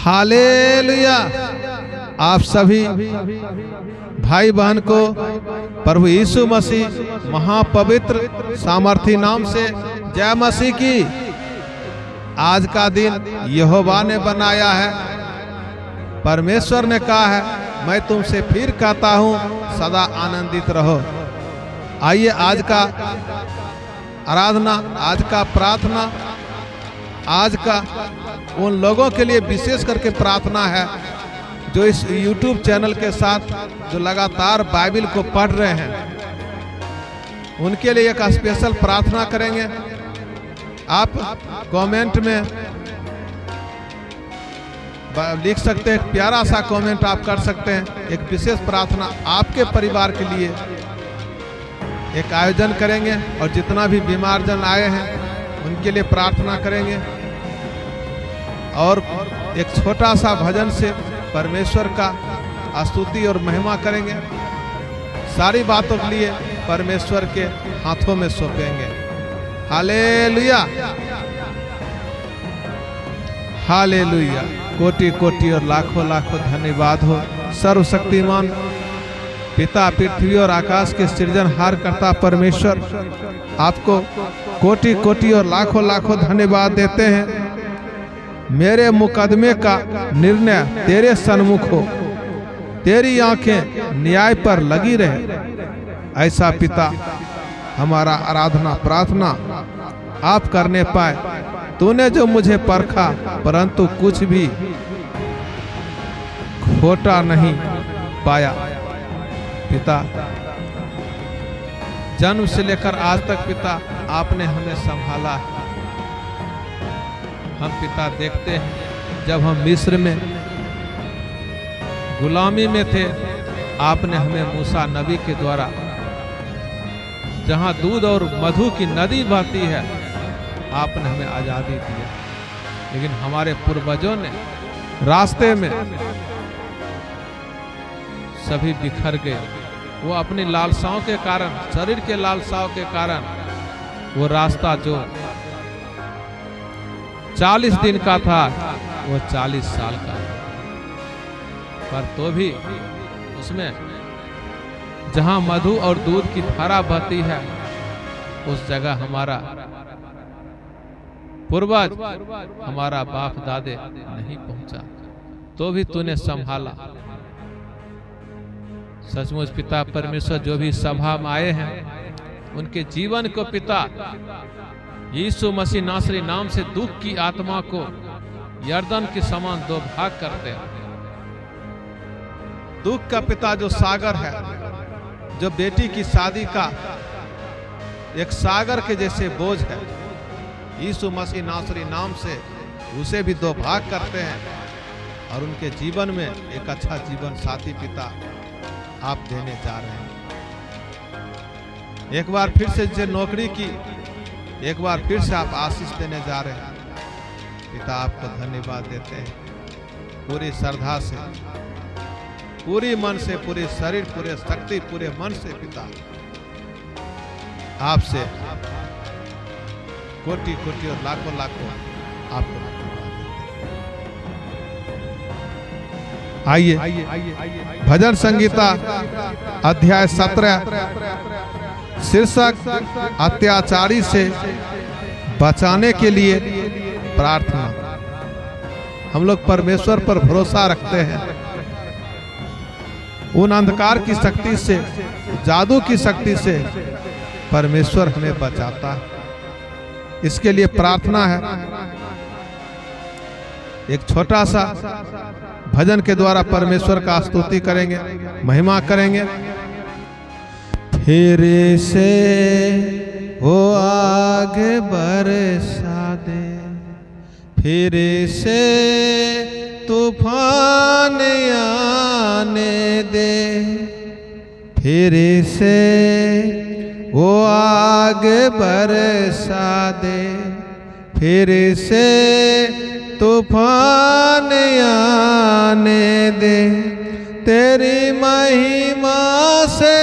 Hallelujah. आप सभी भाई बहन को प्रभु यीशु मसीह महापवित्र सामर्थी नाम से जय मसीह की। आज का दिन यहोवा ने बनाया है, परमेश्वर ने कहा है, मैं तुमसे फिर कहता हूँ सदा आनंदित रहो। आइए आज का आराधना, आज का प्रार्थना, आज का उन लोगों के लिए विशेष करके प्रार्थना है जो इस YouTube चैनल के साथ जो लगातार बाइबल को पढ़ रहे हैं, उनके लिए एक स्पेशल प्रार्थना करेंगे। आप कमेंट में लिख सकते हैं, प्यारा सा कमेंट आप कर सकते हैं। एक विशेष प्रार्थना आपके परिवार के लिए एक आयोजन करेंगे और जितना भी बीमार जन आए हैं उनके लिए प्रार्थना करेंगे और एक छोटा सा भजन से परमेश्वर का स्तुति और महिमा करेंगे। सारी बातों के लिए परमेश्वर के हाथों में सौंपेंगे। Hallelujah, hallelujah. कोटि कोटि और लाखों लाखों धन्यवाद हो सर्वशक्तिमान पिता, पृथ्वी और आकाश के सृजनहार करता परमेश्वर, आपको कोटि कोटि और लाखों लाखों धन्यवाद देते हैं। मेरे मुकदमे का निर्णय तेरे सन्मुख हो, तेरी आंखें न्याय पर लगी रहे। ऐसा पिता हमारा आराधना प्रार्थना आप करने पाए। तूने जो मुझे परखा परंतु कुछ भी खोटा नहीं पाया। पिता, जन्म से लेकर आज तक पिता आपने हमें संभाला है। हम पिता देखते हैं जब हम मिस्र में गुलामी में थे, आपने हमें मूसा नबी के द्वारा, जहां दूध और मधु की नदी बहती है, आपने हमें आजादी दी। लेकिन हमारे पूर्वजों ने रास्ते में सभी बिखर गए। वो अपनी लालसाओं के कारण, शरीर के लालसाओं के कारण, वो रास्ता जो 40 दिन का था वो 40 साल का था। पर तो भी उसमें जहां मधु और दूध की धारा बहती है, उस जगह हमारा पूर्वज, हमारा बाप दादे नहीं पहुंचा, तो भी तूने संभाला। सचमुच पिता परमेश्वर, जो भी सभा में आए हैं उनके जीवन को पिता यीशु मसीह नासरी नाम से दुख की आत्मा को यर्दन के समान दो भाग करते हैं। दुख का पिता जो सागर है, जो बेटी की शादी का एक सागर के जैसे बोझ है, यीशु मसीह नासरी नाम से उसे भी दो भाग करते हैं और उनके जीवन में एक अच्छा जीवन साथी पिता आप देने जा रहे हैं। एक बार फिर से जो नौकरी की, एक बार फिर से आप आशीष देने जा रहे हैं। पिता आपको धन्यवाद देते हैं पूरी श्रद्धा से, पूरी मन से, पूरे शरीर, पूरे शक्ति, पूरे मन से पिता आपसे कोटि कोटि और लाखों लाखों आपको धन्यवाद देते हैं। आइए भजन संगीता अध्याय 17 शीर्षक अत्याचारी से बचाने के लिए प्रार्थना। हम लोग परमेश्वर पर भरोसा रखते हैं। उन अंधकार की शक्ति से, जादू की शक्ति से परमेश्वर हमें बचाता है। इसके लिए प्रार्थना है। एक छोटा सा भजन के द्वारा परमेश्वर का स्तुति करेंगे, महिमा करेंगे। फिर से वो आगे बरसा दे, फिर से तूफान आने दे, फिर से वो आगे बरसा दे, फिर से तूफान आने दे। तेरी महिमा से,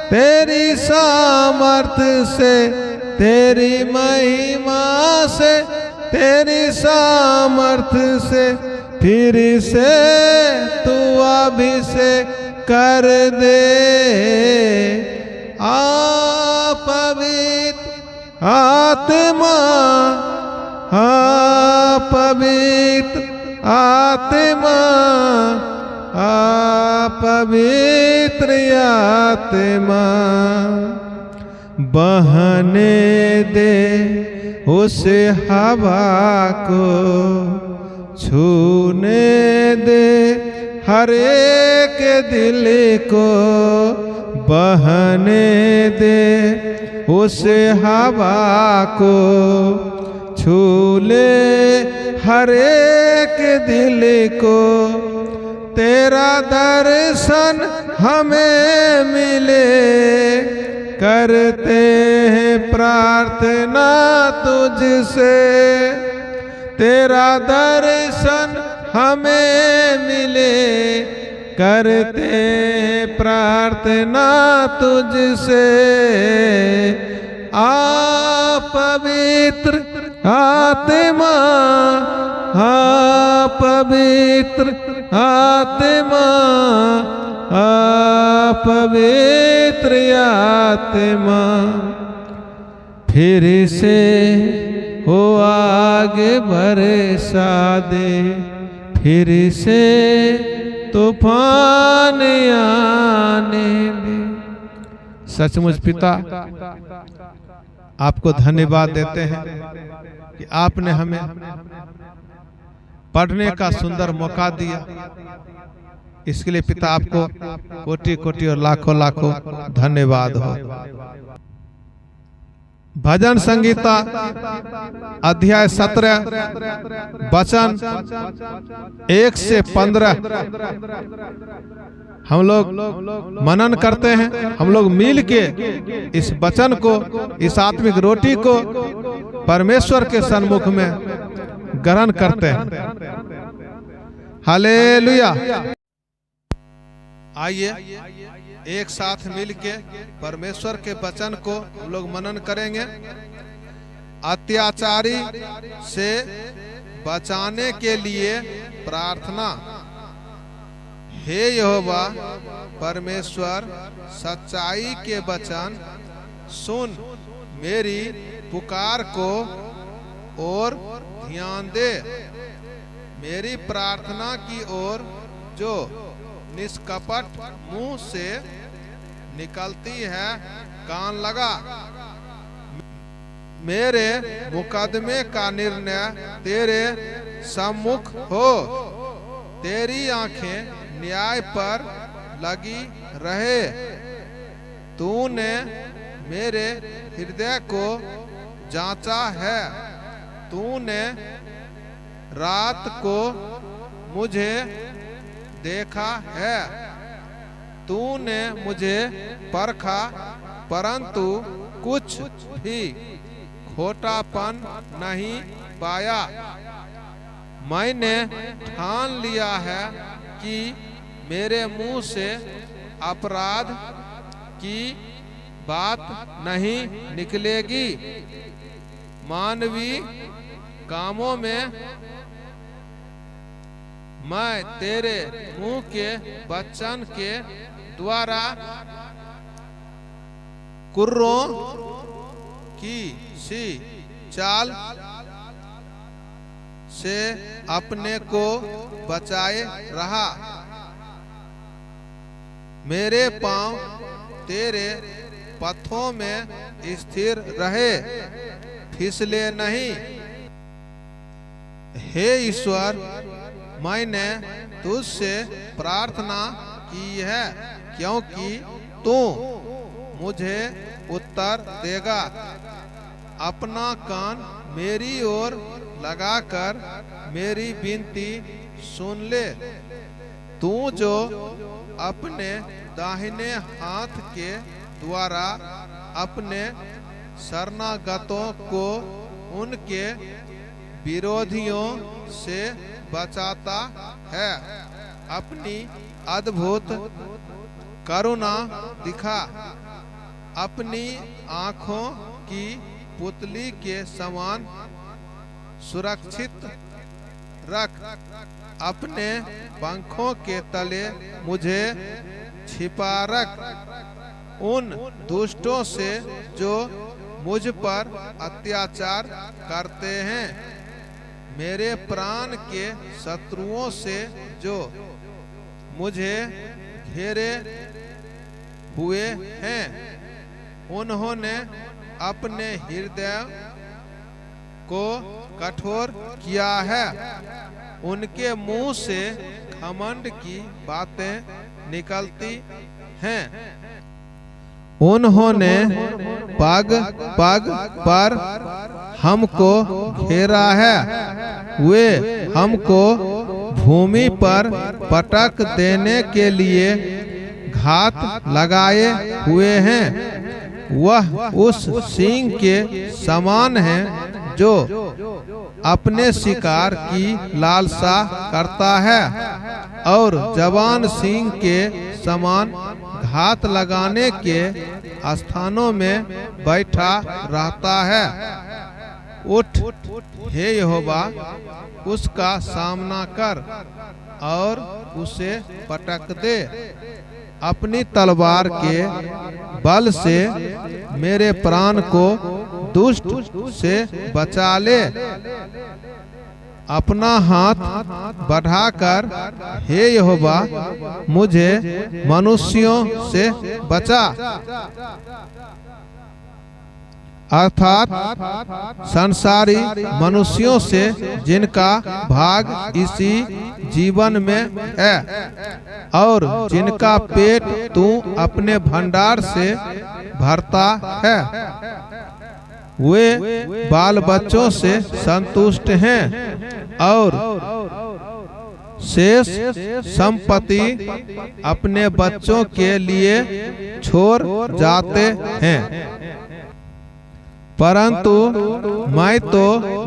तेरी सामर्थ से, तेरी महिमा से, तेरी सामर्थ से फिर से तू अभिषेक कर दे। पवित्र आत्मा, पवित्र आत्मा, पवित्र आत्मा, बहने दे उस हवा को, छूने दे हर एक दिल को, बहने दे उस हवा को, छू ले हर एक दिल को। तेरा दर्शन हमें मिले, करते हैं प्रार्थना तुझसे। तेरा दर्शन हमें मिले, करते हैं प्रार्थना तुझसे। पवित्र आत्मा, पवित्र आत्मा, पवित्र आत्मा, फिर से हो आगे बरसा दे, फिर से तूफान आने दे। सचमुच पिता आपको धन्यवाद देते हैं कि आपने हमें पढ़ने का सुंदर मौका दिया। इसके लिए पिता आपको कोटि कोटि और लाखों लाखों धन्यवाद हो। भजन संगीता अध्याय 17 वचन 1 से 15 हम लोग मनन करते हैं। हम लोग मिल के इस वचन को, इस आत्मिक रोटी को परमेश्वर के सन्मुख में ग्रहण करते हैं। हालेलुया। आइए एक साथ मिलके परमेश्वर के वचन को हम लोग मनन करेंगे। अत्याचारी से बचाने के लिए प्रार्थना। हे यहोवा परमेश्वर, सच्चाई के वचन सुन, मेरी पुकार को और ध्यान दे। मेरी प्रार्थना की ओर जो निष्कपट मुंह से निकलती है कान लगा। मेरे मुकदमे का निर्णय तेरे सम्मुख हो। तेरी आंखें न्याय पर लगी रहे। तूने मेरे हृदय को जांचा है। तूने रात को मुझे देखा है। तूने मुझे परखा, परंतु कुछ भी खोटापन नहीं पाया। मैंने ठान लिया है कि मेरे मुंह से अपराध की बात नहीं निकलेगी। मानवीय कामों में मैं तेरे मुंह के वचन के द्वारा कुर्रों की सी चाल से अपने को बचाए रहा। मेरे पांव तेरे पथों में स्थिर रहे, फिसले नहीं। हे ईश्वर, मैंने तुझसे प्रार्थना की है, क्योंकि तू मुझे उत्तर देगा। अपना कान मेरी ओर लगाकर मेरी विनती सुन ले। तू जो अपने दाहिने हाथ के द्वारा अपने शरणागतों को उनके विरोधियों से बचाता है, अपनी अद्भुत करुणा दिखा। अपनी आँखों की पुतली के समान सुरक्षित रख अपने पंखों के तले मुझे छिपा रख उन दुष्टों से जो मुझ पर अत्याचार करते हैं, मेरे प्राण के शत्रुओं से जो मुझे घेरे हुए हैं। उन्होंने अपने हृदय को कठोर किया है, उनके मुंह से घमंड की बातें निकलती हैं। उन्होंने पग पग पर हमको घेरा है, वे हमको भूमि पर पटक देने के लिए घात लगाए हुए हैं। वह उस सिंह के समान है जो अपने शिकार की लालसा करता है और जवान सिंह के समान घात लगाने के स्थानों में बैठा रहता है। उठ हे यहोवा, उसका सामना कर और उसे पटक दे। अपनी तलवार के बल से मेरे प्राण को दुष्ट से बचा ले। अपना हाथ बढ़ाकर हे यहोवा मुझे मनुष्यों से बचा, अर्थात संसारी मनुष्यों से जिनका भाग इसी जीवन में है और जिनका पेट तू अपने भंडार से भरता है। वे बाल बच्चों से संतुष्ट हैं और शेष संपत्ति अपने बच्चों के लिए छोड़ जाते हैं। परंतु मैं तो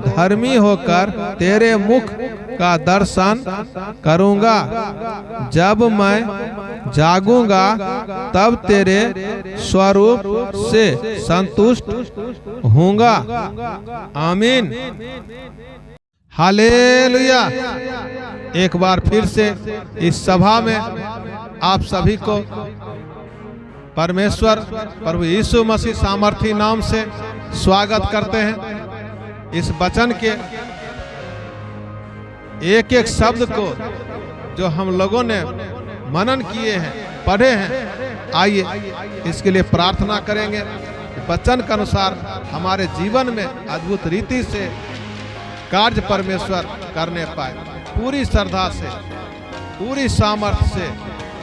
धर्मी होकर तेरे मुख का दर्शन करूंगा। जब मैं जागूंगा तब तेरे स्वरूप से संतुष्ट होऊंगा। आमीन। हालेलुया। एक बार फिर से इस सभा में आप सभी को परमेश्वर प्रभु यीशु मसीह सामर्थी नाम से स्वागत करते हैं। इस वचन के एक एक शब्द को जो हम लोगों ने मनन किए हैं, पढ़े हैं, आइए इसके लिए प्रार्थना करेंगे। वचन के अनुसार हमारे जीवन में अद्भुत रीति से कार्य परमेश्वर करने पाए। पूरी श्रद्धा से, पूरी सामर्थ्य से,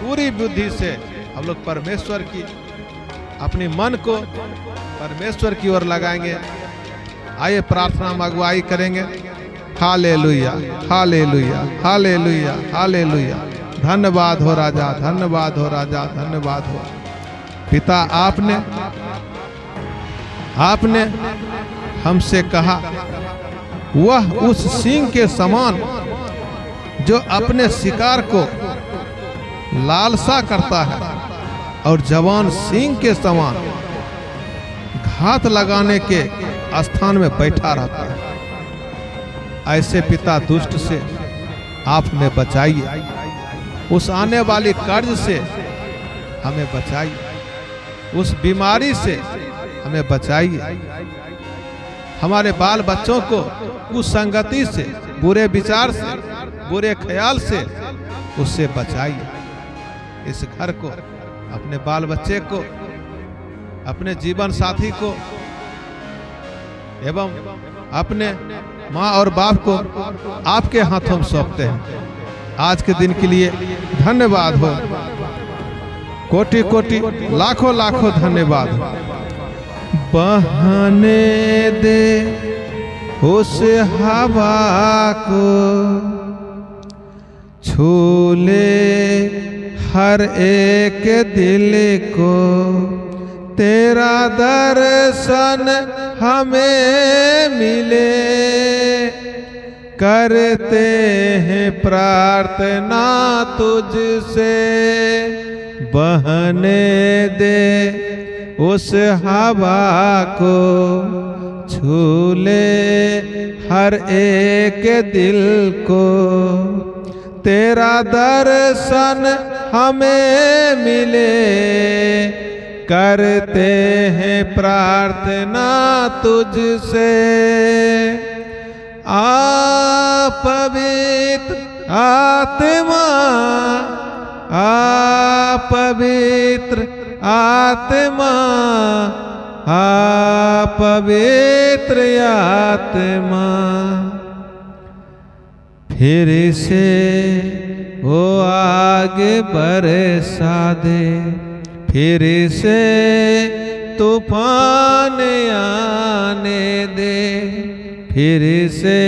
पूरी बुद्धि से हम लोग परमेश्वर की अपनी मन को परमेश्वर की ओर लगाएंगे। आइए प्रार्थना में अगुवाई करेंगे। Hallelujah, hallelujah, hallelujah, hallelujah. धन्यवाद हो राजा, धन्यवाद हो राजा, धन्यवाद हो पिता। आपने हमसे कहा वह उस सिंह के समान जो अपने शिकार को लालसा करता है और जवान सिंह के समान घात लगाने के स्थान में बैठा रहता है। ऐसे पिता दुष्ट से आप हमें बचाइए, उस आने वाली कर्ज से हमें बचाइए, उस बीमारी से हमें बचाइए। हमारे बाल बच्चों को उस संगति से, बुरे विचार से, बुरे ख्याल से उससे बचाइए। इस घर को, अपने बाल बच्चे को, अपने जीवन साथी को एवं अपने माँ और बाप को आपके हाथों में सौंपते हैं। आज के दिन के लिए धन्यवाद हो, कोटि कोटि लाखों लाखों धन्यवाद हो। बहने दे उस हवा को, छू ले हर एक दिल को, तेरा दर्शन हमें मिले। करते हैं प्रार्थना तुझसे, बहने दे उस हवा को, छू ले हर एक दिल को, तेरा दर्शन हमें मिले, करते हैं प्रार्थना तुझसे। पवित्र आत्मा, पवित्र आत्मा, पवित्र आत्मा, फिर से वो आगे बरसा दे, फिर से तूफान आने दे, फिर से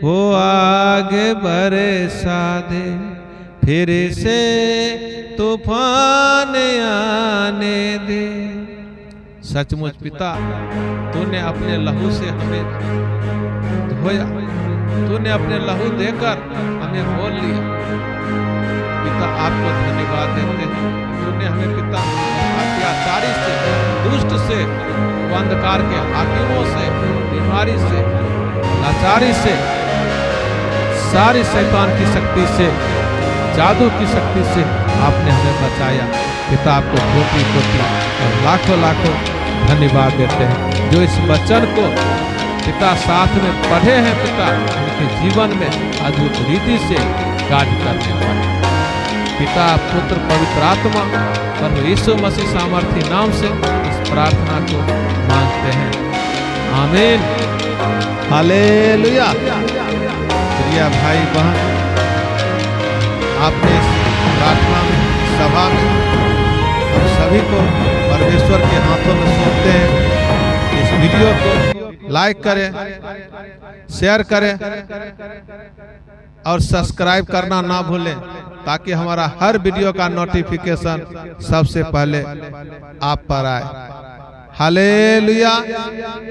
वो आगे बरसा दे, फिर से तूफान आने दे। सचमुच पिता, तूने अपने लहू से हमें धोया, तूने अपने लहू देकर हमें मोल लिया। पिता आपको धन्यवाद देते हैं, तूने हमें पिता अत्याचारी से, दुष्ट से, अंधकार के हाकिमों से, बीमारी से, लाचारी से, सारी शैतान की शक्ति से, जादू की शक्ति से आपने हमें बचाया। पिता आपको कोटि कोटि और लाखों लाखों धन्यवाद देते हैं, जो इस वचन को पिता साथ में पढ़े हैं पिता, उनके जीवन में अद्भुत रीति से कार्य करने वाले। पिता, पुत्र, पवित्र आत्मा, प्रभु यीशु मसीह सामर्थी नाम से इस प्रार्थना को मांगते हैं, आमीन, हालेलुया। प्रिय भाई बहन, आपने इस प्रार्थना में, सभा में हम सभी को परमेश्वर के हाथों में सौंपते हैं। इस वीडियो को लाइक करें, शेयर करें और सब्सक्राइब करना ना भूलें, ताकि हमारा हर वीडियो का नोटिफिकेशन सबसे पहले आप पर आए। हालेलुया।